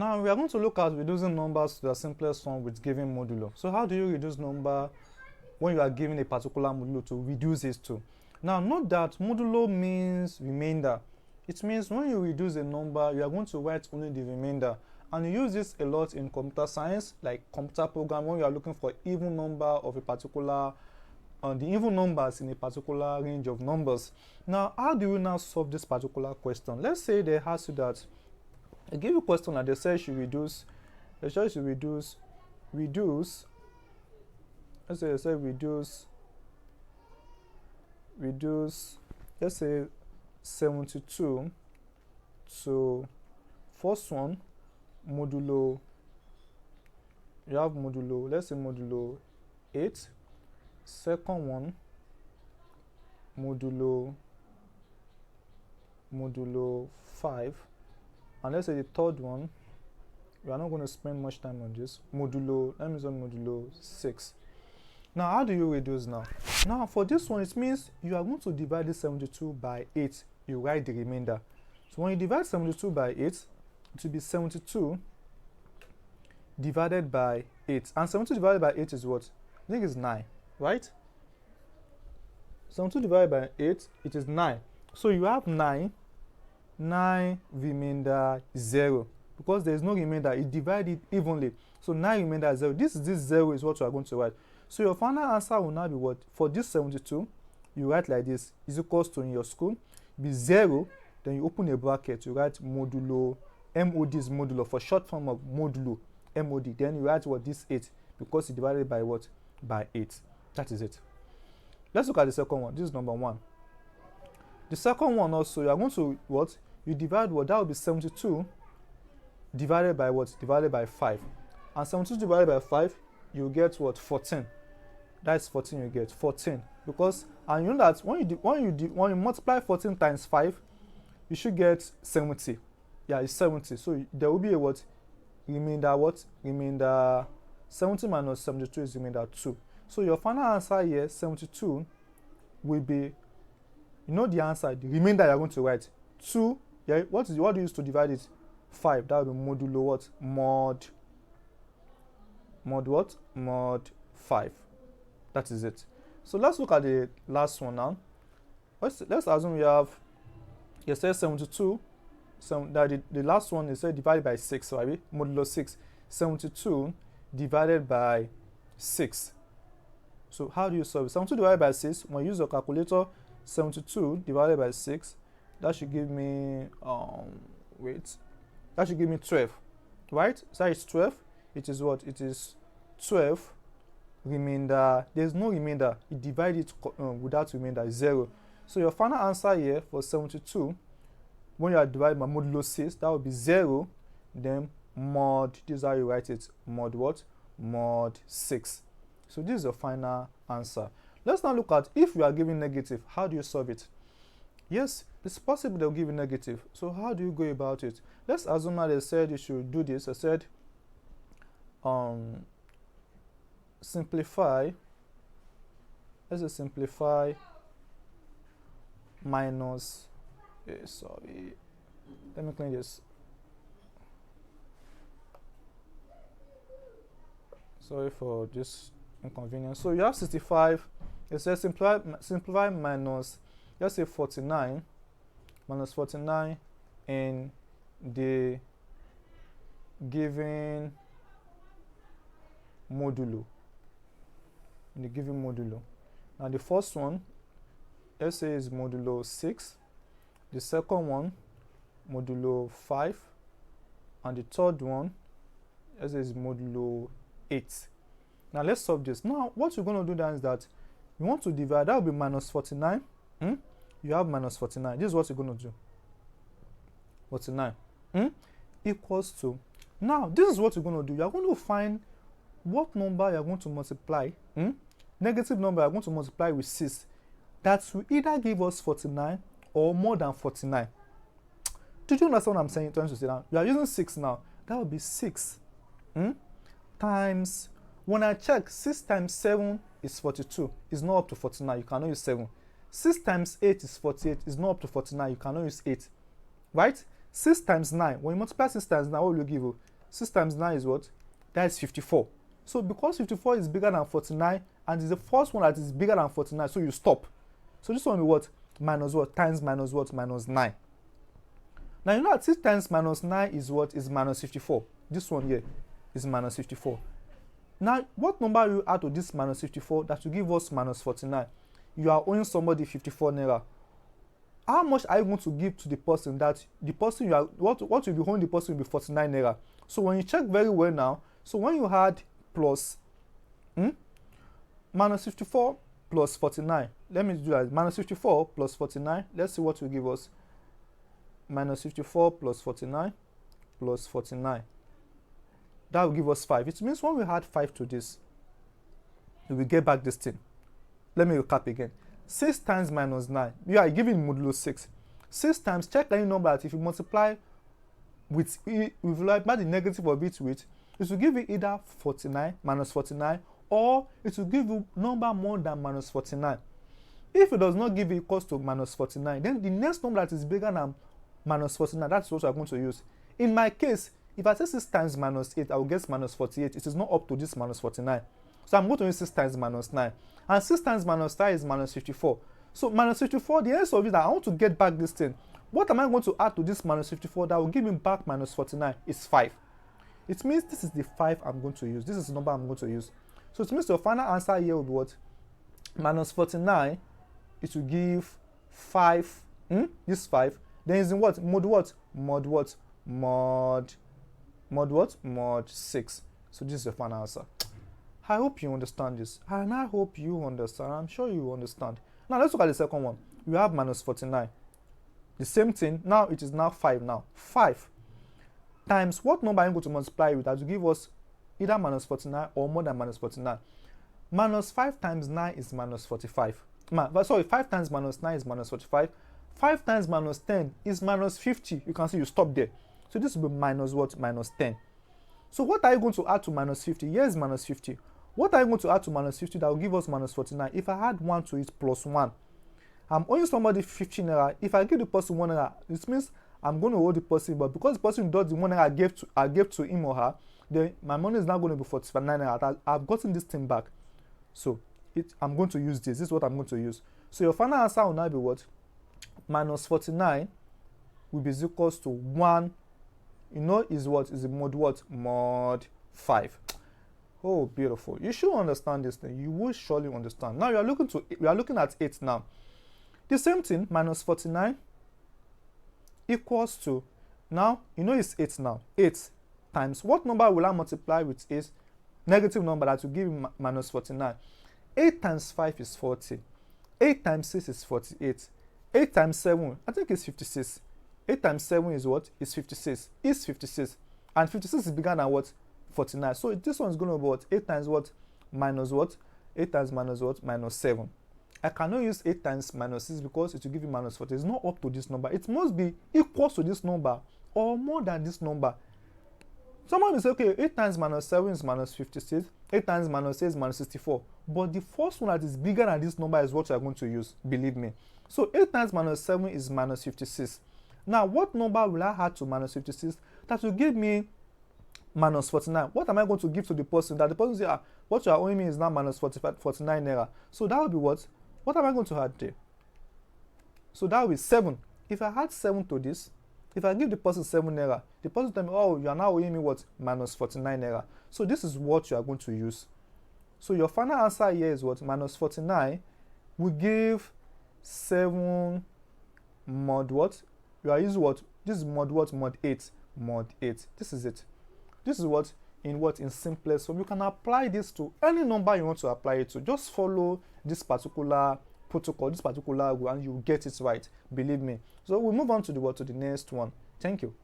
Now we are going to look at reducing numbers to the simplest form with given modulo. So how do you reduce number when you are given a particular modulo to reduce it to? Now note that modulo means remainder. It means when you reduce a number, you are going to write only the remainder. And you use this a lot in computer science, like computer program, when you are looking for even number of a particular, the even numbers in a particular range of numbers. Now, how do you now solve this particular question? Let's say they ask you that, they give you a question and they say you should reduce, let's say let's say 72 to first one modulo, you have modulo, let's say modulo 8, second one modulo 5, and let's say the third one, we are not going to spend much time on this, modulo, let me say modulo 6. Now how do you reduce now? Now for this one, it means you are going to divide this 72 by 8, you write the remainder. So when you divide 72 by 8, it will be 72 divided by 8, and 72 divided by 8 is what? I think it's 9, right? 72 divided by 8, it is 9. So you have 9 remainder 0, because there is no remainder, it divided evenly. So 9 remainder 0, this 0 is what you are going to write. So your final answer will now be what? For this 72, you write like this, is equals to, in your school, be 0, then you open a bracket, you write modulo, MOD is modulo, for short form of modulo, MOD, then you write what? This 8, because it divided by what? By 8. That is it. Let's look at the second one. This is number 1. The second one also, you are going to what? You divide what? That will be 72 divided by what? Divided by 5. And 72 divided by 5, you get what? 14. That's 14 you get. 14. Because, and you know that when you multiply 14 times 5, you should get 70. Yeah, it's 70. So there will be a what? Remainder what? Remainder 70 minus 72 is remainder 2. So your final answer here, 72, will be, you know the answer, the remainder you are going to write. 2, yeah, what do you use to divide it? 5. That will be modulo what? Mod what? Mod 5. That is it. So let's look at the last one now. Let's assume you have, it says 72, that the last one is said divided by 6, right? Modulo 6. 72 divided by 6. So how do you solve it? 72 divided by 6, when you use your calculator, 72 divided by 6, that should give me, that should give me 12, right? So it's 12, it is what? It is 12 remainder, there's no remainder, it divided without remainder, 0. So your final answer here for 72, when you are divided by modulo 6, that will be 0, then mod, this is how you write it, mod what? Mod 6. So this is your final answer. Let's now look at, if you are given negative, how do you solve it? Yes, it's possible they'll give you negative. So how do you go about it? Let's assume that they said you should do this. I said simplify, let's say simplify minus, sorry, let me clean this. Sorry for this inconvenience. So you have 65, it says simplify minus, let's say 49, minus 49 in the given modulo. In the given modulo. Now the first one, let's say is modulo 6, the second one, modulo 5, and the third one, let's say is modulo 8. Now let's solve this. Now what you're going to do then is that you want to divide, that will be minus 49. You have minus 49. This is what you're going to do. 49 equals to, now this is what you're going to do. You're going to find what number you're going to multiply, negative number you're going to multiply with 6, that will either give us 49 or more than 49. Did you understand what I'm saying? Trying to say now, you are using 6 now. That will be 6 times, when I check, 6 times 7 is 42. It's not up to 49. You cannot use 7. 6 times 8 is 48. It's not up to 49. You cannot use 8. Right? 6 times 9. When you multiply 6 times 9, what will you give you? 6 times 9 is what? That is 54. So because 54 is bigger than 49 and is the first one that is bigger than 49, so you stop. So this one will be what? Minus what? Times minus what? Minus 9. Now you know that 6 times minus 9 is what? Is minus 54. This one here is minus 54. Now what number will you add to this minus 54 that will give us minus 49? You are owing somebody 54 naira. How much are you going to give to the person that the person you are, what will be owing the person will be 49 naira? So when you check very well now, so when you had plus minus 54 plus 49, let me do that. Minus 54 plus 49, let's see what will give us. Minus 54 plus 49 plus 49. That will give us 5. It means when we add 5 to this, we will get back this thing. Let me recap again. 6 times minus 9. You are giving modulo 6. 6 times, check any number that if you multiply with, if you like by the negative of it with, it will give you either 49, minus 49, or it will give you number more than minus 49. If it does not give you equals to minus 49, then the next number that is bigger than minus 49, that's what we are going to use. In my case, if I say 6 times minus 8, I will get minus 48. It is not up to this minus 49. So I'm going to use 6 times minus 9. And 6 times minus 9 is minus 54. So minus 54, the answer of it, I want to get back this thing. What am I going to add to this minus 54 that will give me back minus 49? Is 5. It means this is the 5 I'm going to use. This is the number I'm going to use. So it means your final answer here will be what? Minus 49. It will give 5. This 5. Then is in what? Mod what? Mod what? Mod what? Mod 6. So this is the final answer. I hope you understand this. And I hope you understand. I'm sure you understand. Now let's look at the second one. We have minus 49. The same thing. Now it is now 5 now. 5 times what number I'm going to multiply with that will give us either minus 49 or more than minus 49. Minus 5 times 9 is minus 45. Sorry, 5 times minus 9 is minus 45. 5 times minus 10 is minus 50. You can see you stop there. So this will be minus what? Minus 10. So what are you going to add to minus 50? Here is minus 50. What are you going to add to minus 50 that will give us minus 49? If I add 1 to it plus 1, I'm owing somebody 15 naira. If I give the person 1 naira, this means I'm going to owe the person, but because the person does the 1 naira I gave to him or her, then my money is now going to be 49 naira. I've gotten this thing back. So I'm going to use this. This is what I'm going to use. So your final answer will now be what? Minus 49 will be equals to 1. You know is what? Is the mod what? Mod 5. Oh, beautiful. You should understand this thing. You will surely understand. Now we are looking at 8 now. The same thing, minus 49 equals to, now you know it's 8 now. 8 times what number will I multiply with 8? Negative number that will give me minus 49. 8 times 5 is 40. 8 times 6 is 48. 8 times 7, I think it's 56. 8 times 7 is what? Is 56. Is 56. And 56 is bigger than what? 49. So this one is going to be what? 8 times what? Minus what? 8 times minus what? Minus 7. I cannot use 8 times minus 6 because it will give you minus 40. It's not up to this number. It must be equal to this number or more than this number. Someone will say, okay, 8 times minus 7 is minus 56. 8 times minus 8 is minus 64. But the first one that is bigger than this number is what you are going to use. Believe me. So 8 times minus 7 is minus 56. Now, what number will I add to minus 56? That will give me minus 49. What am I going to give to the person? That the person say, what you are owing me is now minus 49 naira. So that will be what? What am I going to add there? So that will be 7. If I add 7 to this, if I give the person 7 naira, the person tell me, oh, you are now owing me what? Minus 49 naira. So this is what you are going to use. So your final answer here is what? Minus 49 will give 7 mod what? You are using what? This is mod what? Mod 8. Mod 8. This is it. This is what? In simplest form. You can apply this to any number you want to apply it to. Just follow this particular protocol, this particular way, and you get it right. Believe me. So we'll move on to the next one. Thank you.